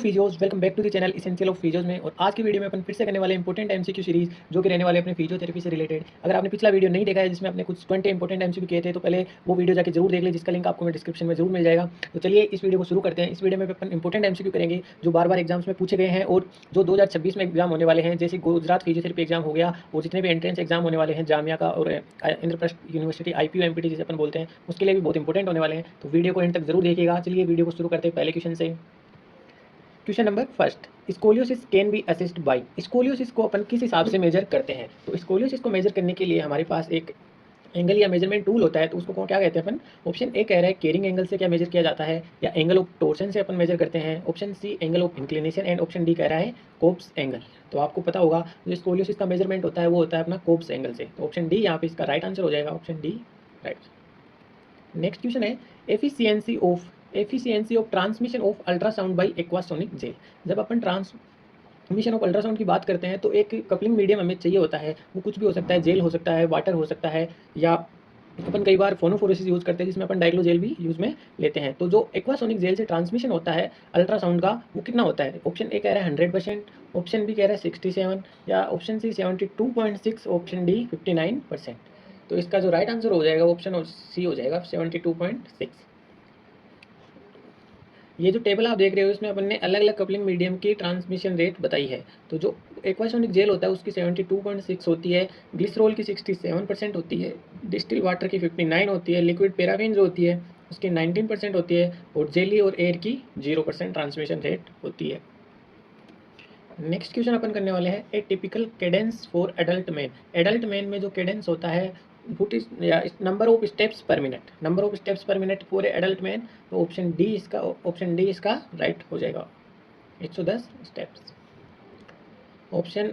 Physios, welcome back to the channel essential of physios में। और आज की वीडियो में अपन फिर से करने वाले इंपॉर्टेंट एमसीक्यू सीरीज जो कि रहने वाले अपने फिजियोथेरेपी से रिलेटेड। अगर आपने पिछला वीडियो नहीं देखा है जिसमें अपने कुछ 20 इंपॉर्टेंट एमसीक्यू किए थे तो पहले वो वीडियो जाकर जरूर देख ले, जिसका लिंक आपको मैं डिस्क्रिप्शन में जरूर मिल जाएगा। तो चलिए इस वीडियो को शुरू करते हैं। इस वीडियो में अपन इंपॉर्टेंट एमसीक्यू करेंगे जो बार बार एग्जाम्स में पूछे गए हैं और जो 2026 में एग्जाम होने वाले हैं, जैसे गुजरात फिजियोथेरेपी एग्जाम हो गया और जितने भी एंट्रेंस एग्जाम होने वाले हैं जामिया का और इंद्रप्रस्थ यूनिवर्सिटी IPU MPT जिसे अपन बोलते हैं, उसके लिए भी बहुत इंपॉर्टेंट होने वाले हैं। तो वीडियो को एंड तक जरूर देखिएगा। चलिए वीडियो को शुरू करते हैं पहले क्वेश्चन से। Question number first, scoliosis can be assist by. Scoliosis को अपन किस हिसाब से मेजर करते हैं? तो स्कोलियोसिस को मेजर करने के लिए हमारे पास एक एंगल या मेजरमेंट टूल होता है, तो उसको क्या कहते हैं अपन? ऑप्शन ए कह रहा है केरिंग एंगल से क्या मेजर किया जाता है, या एंगल ऑफ टोर्सन से अपन मेजर करते हैं। Option C angle of inclination and option D कह रहा है कोप्स एंगल। तो आपको पता होगा जो स्कोलियोसिस का मेजरमेंट होता है वो होता है अपना कोप्स एंगल से। तो ऑप्शन डी यहाँ पे इसका राइट आंसर हो जाएगा, option D right. Next question है efficiency of transmission of ultrasound by aquasonic gel. जब अपन ट्रांसमिशन ऑफ अल्ट्रासाउंड की बात करते हैं तो एक कपलिंग मीडियम हमें चाहिए होता है। वो कुछ भी हो सकता है, जेल हो सकता है, वाटर हो सकता है, या अपन कई बार फोनोफोरेसिस यूज़ करते हैं जिसमें अपन डाइक्लो जेल भी यूज़ में लेते हैं। तो जो एक्वासोनिक जेल से ट्रांसमिशन होता है अल्ट्रासाउंड का वो कितना होता है? ऑप्शन ए कह रहा है 100%, ऑप्शन बी कह रहा है 67, या ऑप्शन सी 72.6, ऑप्शन डी 59%। तो इसका जो राइट आंसर हो जाएगा ऑप्शन सी हो जाएगा 72.6। ये जो टेबल आप देख रहे हो इसमें अपन ने अलग अलग कपलिंग मीडियम की ट्रांसमिशन रेट बताई है। तो जो एक्वासोनिक जेल होता है उसकी 72.6 होती है, ग्लिसरॉल की 67% होती है, डिस्टिल वाटर की 59 होती है, लिक्विड पैराफिन जो होती है उसकी 19% होती है, और जेली और एयर की 0% ट्रांसमिशन रेट होती है। नेक्स्ट क्वेश्चन अपन करने वाले हैं a typical cadence for adult man. Adult man में जो कैडेंस होता है वुट इज या number of steps per minute, number of steps per minute for adult man. तो ऑप्शन डी इसका राइट हो जाएगा, 110 स्टेप्स। ऑप्शन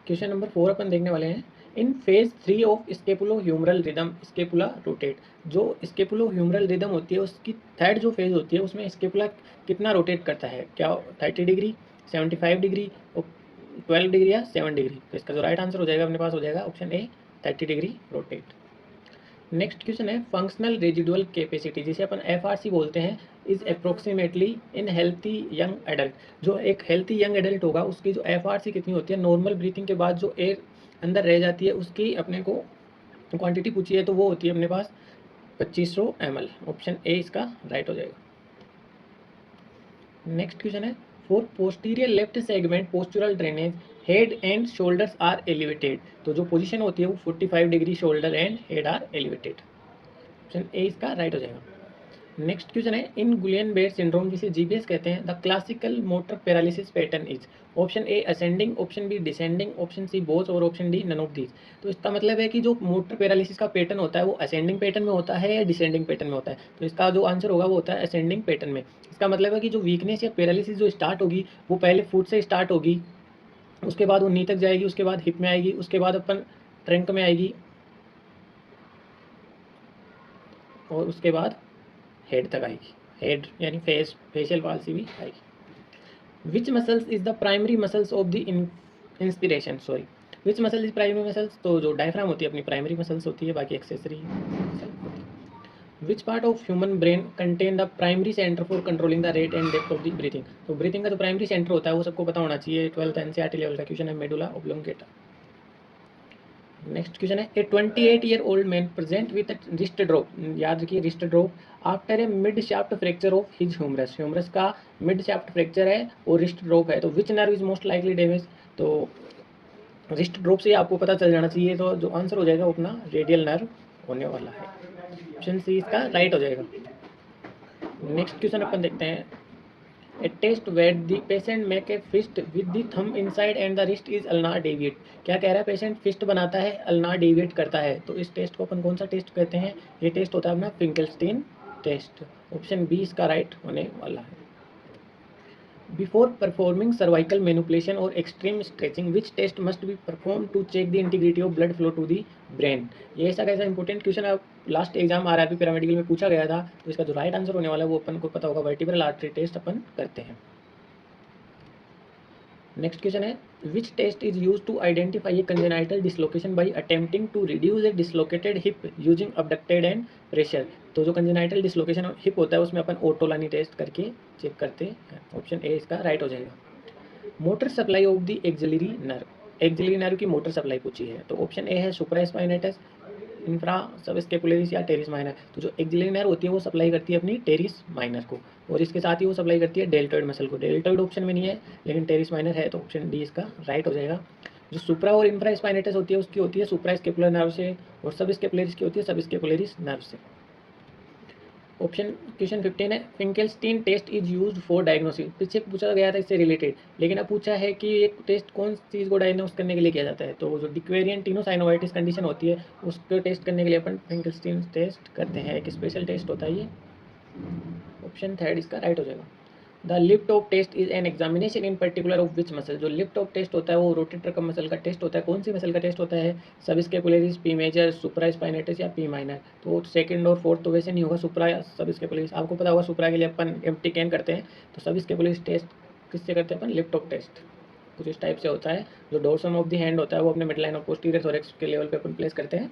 क्वेश्चन नंबर 4 अपन देखने वाले हैं। In phase 3 of scapulo humeral rhythm scapula rotate. जो स्केपुलो ह्यूमरल रिदम होती है उसकी थर्ड जो फेज होती है उसमें स्केपुला कितना रोटेट करता है? क्या 30 डिग्री, 75 डिग्री, 12 डिग्री या 7 डिग्री? तो इसका जो राइट आंसर हो जाएगा अपने पास हो जाएगा option A 30 degree rotate. Next question है फंक्शनल रेजिडुअल कैपेसिटी जिसे अपन FRC बोलते हैं is approximately in healthy young adult. जो एक हेल्थी यंग एडल्ट होगा उसकी जो FRC कितनी होती है? नॉर्मल ब्रीथिंग के बाद जो एयर अंदर रह जाती है उसकी अपने को क्वांटिटी पूछी है, तो वो होती है अपने पास 2500 ml। ऑप्शन ए इसका राइट हो जाएगा। नेक्स्ट क्वेश्चन है for posterior left segment postural drainage head and shoulders are elevated. तो जो पोजीशन होती है वो 45 degree shoulder and head are elevated. Option A इसका राइट हो जाएगा। नेक्स्ट क्वेश्चन है इन गुलियन-बेयर सिंड्रोम जिसे GBS कहते हैं the classical motor paralysis pattern is. Option A ascending, option B descending, option C both और option D none of these. तो इसका मतलब है कि जो मोटर पैरालिसिस का पैटर्न होता है वो असेंडिंग पैटर्न में होता है या डिसेंडिंग पैटर्न में होता है? तो इसका जो आंसर होगा वो होता है असेंडिंग पैटर्न में। इसका मतलब है कि जो वीकनेस या पैरालिसिस जो स्टार्ट होगी वो पहले फुट से स्टार्ट होगी, उसके बाद वो नी तक जाएगी, उसके बाद हिप में आएगी, उसके बाद अपन ट्रंक में आएगी, और उसके बाद हेड तक आएगी। हेड यानी फेशियल पाल्सी भी आएगी। Which muscles is the primary muscles of the inspiration, sorry which muscle is primary muscles? तो जो डायफ्राम होती है अपनी प्राइमरी मसल्स होती है, बाकी एक्सेसरी मसल होती है। Which part of human brain contain the primary centre for controlling the rate and depth of the breathing. तो ब्रीथिंग का जो प्राइमरी सेंटर होता है वो सबको पता होना चाहिए, 12th NCERT लेवल का क्वेश्चन है, मेडुला ऑब्लोंगेटा। नेक्स्ट क्वेश्चन है a 28-year-old man present with wrist drop. याद रखिए wrist drop after a mid shaft fracture of his humerus. Humerus का मिड शाफ्ट फ्रैक्चर है और रिस्ट ड्रॉप है, तो which nerve is most likely damage? तो wrist drop से आपको पता चल जाना चाहिए, तो जो आंसर हो जाएगा अपना रेडियल नर्व होने वाला है। ऑप्शन सी इसका राइट हो जाएगा। नेक्स्ट क्वेश्चन अपन देखते हैं a test where the patient make a fist with the thumb inside and the wrist is ulnar deviate. क्या कह रहा है? पेशेंट फिस्ट बनाता है, अल्नार डेविएट करता है, तो इस टेस्ट को अपन कौन सा टेस्ट कहते हैं? ये टेस्ट होता है अपना फिंकेल्स्टीन टेस्ट। ऑप्शन बी इसका राइट होने वाला है। बिफोर परफॉर्मिंग सर्वाइकल मैनिपुलेशन और extreme stretching which test must be perform to check the integrity of blood flow to the brain. ये ऐसा कैसा इंपॉर्टेंट क्वेश्चन है, लास्ट एग्जाम RRB पैरामेडिकल में पूछा गया था। तो इसका जो राइट आंसर होने वाला है वो अपन को पता होगा, वर्टिब्रल आर्टरी टेस्ट अपन करते हैं। नेक्स्ट क्वेश्चन है which test is use to identify a congenital dislocation by attempting to reduce a dislocated hip using abducted and pressure. तो जो कंजेनाइटल डिसलोकेशन हिप होता है उसमें अपन ओटोलानी टेस्ट करके चेक करते हैं। ऑप्शन ए इसका राइट हो जाएगा। Motor supply of the axillary nerve की मोटर सप्लाई पूछी है, तो ऑप्शन ए है सुप्रास्पाइनेटस, इंफ्रा सबस्केपुलरिस या टेरिस माइनर। तो जो एक्सिलरी नर्व होती है वो सप्लाई करती है अपनी टेरिस माइनर को, और इसके साथ ही वो सप्लाई करती है डेल्टॉइड मसल को। डेल्टॉइड ऑप्शन में नहीं है लेकिन टेरिस माइनर है, तो ऑप्शन डी इसका राइट हो जाएगा। जो सुप्रा और इंफ्रा स्पाइनेटस होती है उसकी होती है सुप्रा स्केपुलर नर्व से, और सब स्केपुलरिस की होती है सब स्केपुलरिस नर्व से। ऑप्शन क्वेश्चन 15 है Finkelstein test is used for diagnosis. पीछे पूछा गया था इससे रिलेटेड, लेकिन अब पूछा है कि एक टेस्ट कौन सी चीज़ को डायग्नोस करने के लिए किया जाता है। तो जो डिक्वेरियन टिनोसाइनोवाइटिस कंडीशन होती है उसको टेस्ट करने के लिए अपन फिंकेल्स्टीन टेस्ट करते हैं, एक स्पेशल टेस्ट होता है ये। ऑप्शन थर्ड इसका राइट हो जाएगा। The lift off test is an examination in particular of which muscle. जो लिफ्ट ऑफ टेस्ट होता है वो रोटेटर कफ मसल का टेस्ट होता है। कौन सी मसल का टेस्ट होता है? सब स्केपुलरिस, पी मेजर, सुप्रा स्पाइनेटस या पी माइनर। तो सेकंड और फोर्थ तो वैसे नहीं होगा, सुप्रा या सब स्केपुलरिस। आपको पता होगा सुप्रा के लिए अपन एम्प्टी कैन करते हैं, तो सब स्केपुलरिस टेस्ट किससे करते हैं अपन? Lift off test. कुछ इस टाइप से होता है। जो डोर्सम ऑफ द हैंड होता है वो अपने mid line of posterior thorax के लेवल पे अपन प्लेस करते हैं।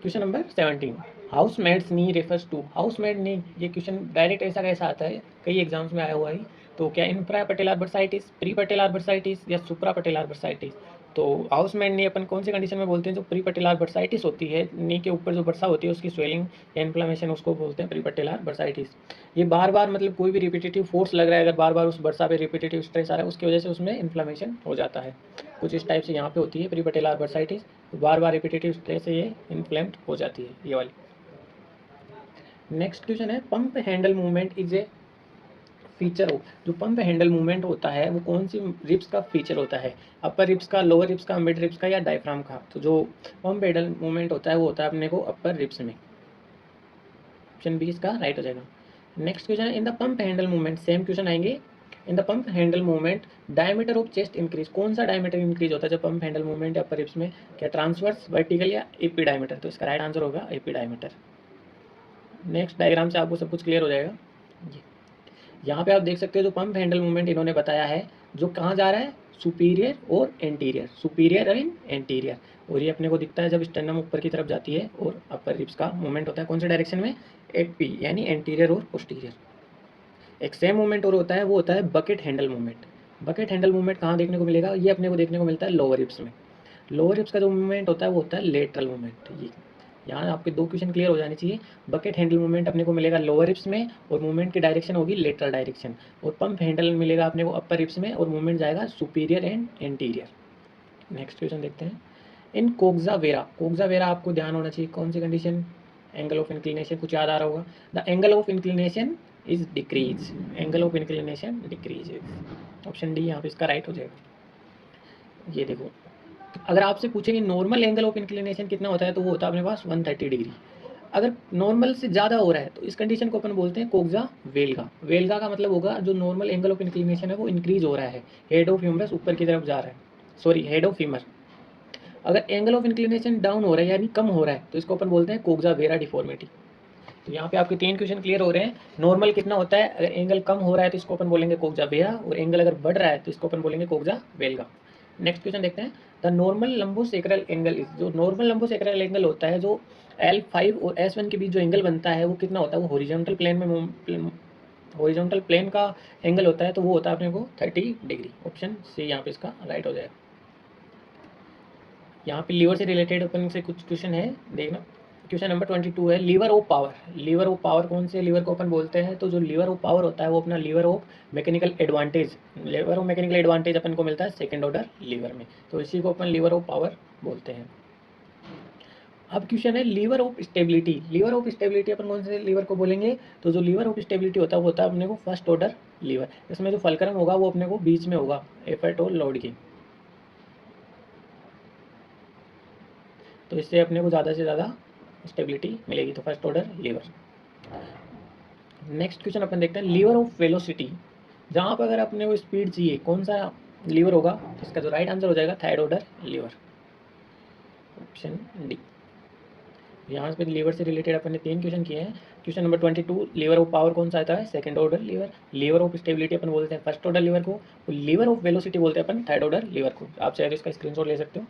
Question number 17 housemaid's knee refers to. Housemaid knee, ये क्वेश्चन डायरेक्ट ऐसा कैसा आता है, कई एग्जाम्स में आया हुआ है। तो क्या इंफ्रा पटेलार बर्साइटिस, प्री पटेलार बर्साइटिस या सुप्रा पटेलार बर्साइटिस। तो हाउस मेड नी अपन कौन सी कंडीशन में बोलते हैं? जो प्री पटेलार बर्साइटिस होती है, नी के ऊपर जो बर्सा होती है उसकी स्वेलिंग या इन्फ्लामेशन, उसको बोलते हैं प्री पटेलार बर्साइटिस। ये बार बार मतलब कोई भी रिपीटेटिव फोर्स लग रहा है, अगर बार बार उस बर्सा पे रिपीटेटिव स्ट्रेस आ रहा है उसकी वजह से उसमें इन्फ्लामेशन हो जाता है। कुछ इस टाइप से यहाँ पे होती है प्री पटेलार बर्साइटिस, बार बार रिपीटेटिव स्ट्रेस से ये इन्फ्लेम्ड हो जाती है, ये वाली। नेक्स्ट क्वेश्चन है pump handle movement is a feature हो। जो पंप हैंडल मूवमेंट होता है वो कौन सी रिब्स का फीचर होता है? अपर रिब्स का, लोअर रिब्स का, मिड रिब्स का या डायफ्राम का। तो जो पंप हैंडल मूवमेंट होता है वो होता है अपने को अपर रिब्स में। ऑप्शन बी इसका राइट हो जाएगा। नेक्स्ट क्वेश्चन है in the pump handle movement, same question आएंगे। In the pump handle movement diameter of chest increase. कौन सा डायमीटर इंक्रीज होता है जब पंप हैंडल मूवमेंट या अपर रिब्स में? क्या ट्रांसवर्स, वर्टिकल या एपी डायमीटर। तो इसका राइट आंसर होगा एपी डायमीटर। नेक्स्ट डायग्राम से आपको सब कुछ क्लियर हो जाएगा। यहाँ पे आप देख सकते हो जो पंप हैंडल मूवमेंट इन्होंने बताया है, जो कहाँ जा रहा है? सुपीरियर और एंटीरियर, सुपीरियर एंड एंटीरियर। और ये अपने को दिखता है जब स्टर्नम ऊपर की तरफ जाती है, और अपर रिब्स का मूवमेंट होता है कौन से डायरेक्शन में? एपी, यानी एंटीरियर और पोस्टीरियर। एक सेम मूवमेंट और होता है, वो होता है bucket handle movement. Bucket handle movement कहाँ देखने को मिलेगा? ये अपने को देखने को मिलता है लोअर रिब्स में। लोअर रिब्स का जो मूवमेंट होता है वो होता है लेटरल मूवमेंट। ये यहाँ आपके दो क्वेश्चन क्लियर हो जाने चाहिए। बकेट हैंडल मूवमेंट अपने को मिलेगा लोअर रिब्स में, और मूवमेंट की डायरेक्शन होगी लेटरल डायरेक्शन। और पंप हैंडल मिलेगा अपने को अपर रिब्स में, और मूवमेंट जाएगा superior and anterior. Next question देखते हैं। इन कोग्जा वेरा, कोग्जा वेरा आपको ध्यान होना चाहिए कौन सी कंडीशन? एंगल ऑफ इंक्लिनेशन, कुछ याद आ रहा होगा। The angle of inclination is decrease, angle of inclination decrease. Option D यहाँ पे इसका राइट हो जाएगा। ये देखो, अगर आपसे पूछेंगे नॉर्मल एंगल ऑफ इंक्लिनेशन कितना होता है, तो वो होता है अपने पास 130 डिग्री। अगर नॉर्मल से ज़्यादा हो रहा है तो इस कंडीशन को अपन बोलते हैं कोग्जा वेल्गा। वेल्गा का मतलब होगा जो नॉर्मल एंगल ऑफ इंक्लिनेशन है वो इंक्रीज हो रहा है, हेड ऑफ ह्यूमरस ऊपर की तरफ जा रहा है, सॉरी हेड ऑफ फीमर। अगर एंगल ऑफ इंक्लिनेशन डाउन हो रहा है यानी कम हो रहा है तो इसको अपन बोलते हैं कोग्जा वेरा डिफॉर्मिटी। तो यहाँ पे आपके 3 क्वेश्चन क्लियर हो रहे हैं। नॉर्मल कितना होता है? अगर एंगल कम हो रहा है तो इसको अपन बोलेंगे कोग्जा वेरा, और एंगल अगर बढ़ रहा है तो इसको अपन बोलेंगे कोग्जा वेल्गा। नेक्स्ट क्वेश्चन देखते हैं। The normal lumbosacral angle is, जो नॉर्मल लंबोसेक्रल एंगल होता है, जो L5 और S1 के बीच जो एंगल बनता है वो कितना होता है? वो हॉरिजॉन्टल प्लेन में, हॉरिजॉन्टल प्लेन का एंगल होता है, तो वो होता है अपने को 30 डिग्री। ऑप्शन सी यहाँ पे इसका राइट हो जाएगा। यहाँ पे लीवर से रिलेटेड अपन से कुछ क्वेश्चन है, देखना। क्वेश्चन नंबर 22 है lever of power. Lever of power, कौन से लीवर को अपन बोलते हैं? तो जो लीवर ऑफ पावर होता है वो अपना lever of mechanical advantage, lever of mechanical advantage अपन को मिलता है सेकंड ऑर्डर लीवर में, तो इसी को अपन लीवर ऑफ पावर बोलते हैं। अब क्वेश्चन है lever of stability. Lever of stability अपन कौन से लीवर को बोलेंगे? तो जो लीवर ऑफ स्टेबिलिटी होता है वो होता है अपने को फर्स्ट ऑर्डर लीवर। इसमें जो फलक्रम होगा वो अपने को बीच में होगा एफर्ट और लोड की, तो इससे अपने को ज़्यादा से ज़्यादा स्टेबिलिटी मिलेगी, तो first order lever. Next question अपन देखते हैं लीवर ऑफ वेलोसिटी। जहाँ पर अगर अपने को स्पीड चाहिए कौन सा लीवर होगा? तो इसका जो राइट आंसर हो जाएगा third order liver, option D. यहाँ पे लीवर से रिलेटेड अपन ने 3 क्वेश्चन किए हैं। Question number 22, lever of power कौन सा आता है? Second order lever. Lever of stability अपन बोलते हैं फर्स्ट ऑर्डर लीवर को। लीवर ऑफ वेलोसिटी बोलते हैं अपन थर्ड ऑर्डर लीवर को। आप चाहे तो इसका स्क्रीनशॉट ले सकते हो।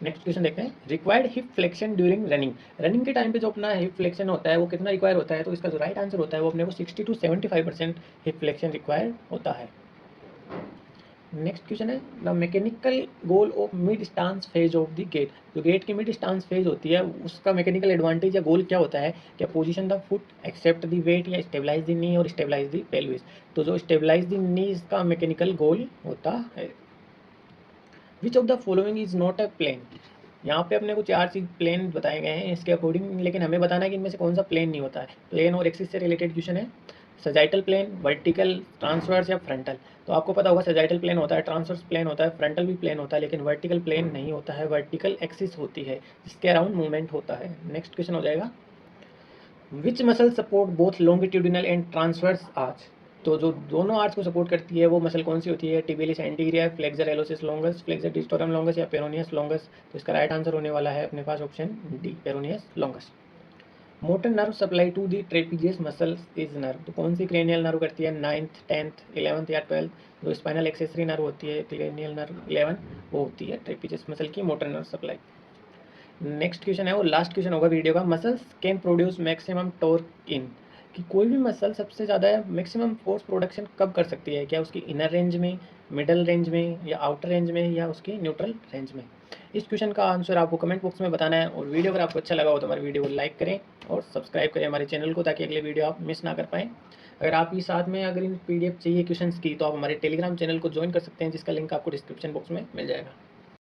नेक्स्ट क्वेश्चन देखते हैं, required hip flexion during running. Running के टाइम पे जो अपना हिप फ्लेक्शन होता है वो कितना रिक्वायर होता है? तो इसका जो राइट आंसर होता है वो अपने को 60 to 75% हिप फ्लेक्शन रिक्वायर होता है। नेक्स्ट क्वेश्चन है, the mechanical goal of mid stance phase of the gait. जो गेट की मिड स्टांस फेज होती है उसका मैकेनिकल एडवांटेज या गोल क्या होता है? क्या position the foot, accept the weight, या स्टेबलाइज द नी और स्टेबलाइज द पेल्विस। तो जो स्टेबलाइज द नी इसका मैकेनिकल गोल होता है। Which of the following is not a plane. यहाँ पे अपने को 4 चीज प्लेन बताए गए हैं इसके अकॉर्डिंग, लेकिन हमें बताना है कि इनमें से कौन सा प्लेन नहीं होता है। प्लेन और एक्सिस से रिलेटेड क्वेश्चन है। सजाइटल प्लेन, वर्टिकल, ट्रांसवर्स या फ्रंटल। तो आपको पता होगा सजाइटल प्लेन होता है, ट्रांसवर्स प्लेन होता है, फ्रंटल भी प्लेन होता है, लेकिन वर्टिकल प्लेन नहीं होता है। वर्टिकल एक्सिस होती है जिसके अराउंड मूवमेंट होता है। नेक्स्ट क्वेश्चन हो जाएगा, which muscle support both longitudinal and transverse arch. तो जो दोनों आर्च को सपोर्ट करती है वो मसल कौन सी होती है? Tibialis anterior, flexor hallucis longus, flexor digitorum longus या पेरोनियस लॉन्गस। तो इसका राइट आंसर होने वाला है अपने पास option D, peroneus longus. Motor nerve supply to the trapezius muscle is nerve. तो कौन सी क्रेनियल नर्व करती है 9th, 10th, 11th या 12th? जो स्पाइनल एक्सेसरी नर्व होती है क्रेनियल नर्व 11 वो होती है ट्रेपीजियस मसल की motor nerve supply. Next question है वो लास्ट क्वेश्चन होगा वीडियो का, muscles can produce maximum torque in. कि कोई भी मसल सबसे ज़्यादा मैक्सिमम फोर्स प्रोडक्शन कब कर सकती है? क्या उसकी इनर रेंज में, मिडल रेंज में, या आउटर रेंज में, या उसकी न्यूट्रल रेंज में? इस क्वेश्चन का आंसर आपको कमेंट बॉक्स में बताना है। और वीडियो अगर आपको अच्छा लगा हो तो हमारे वीडियो को लाइक करें और सब्सक्राइब करें हमारे चैनल को, ताकि अगले वीडियो आप मिस ना कर पाएँ। अगर आप ही साथ में अगर इन PDF चाहिए क्वेश्चंस की तो आप हमारे टेलीग्राम चैनल को ज्वाइन कर सकते हैं, जिसका लिंक आपको डिस्क्रिप्शन बॉक्स में मिल जाएगा।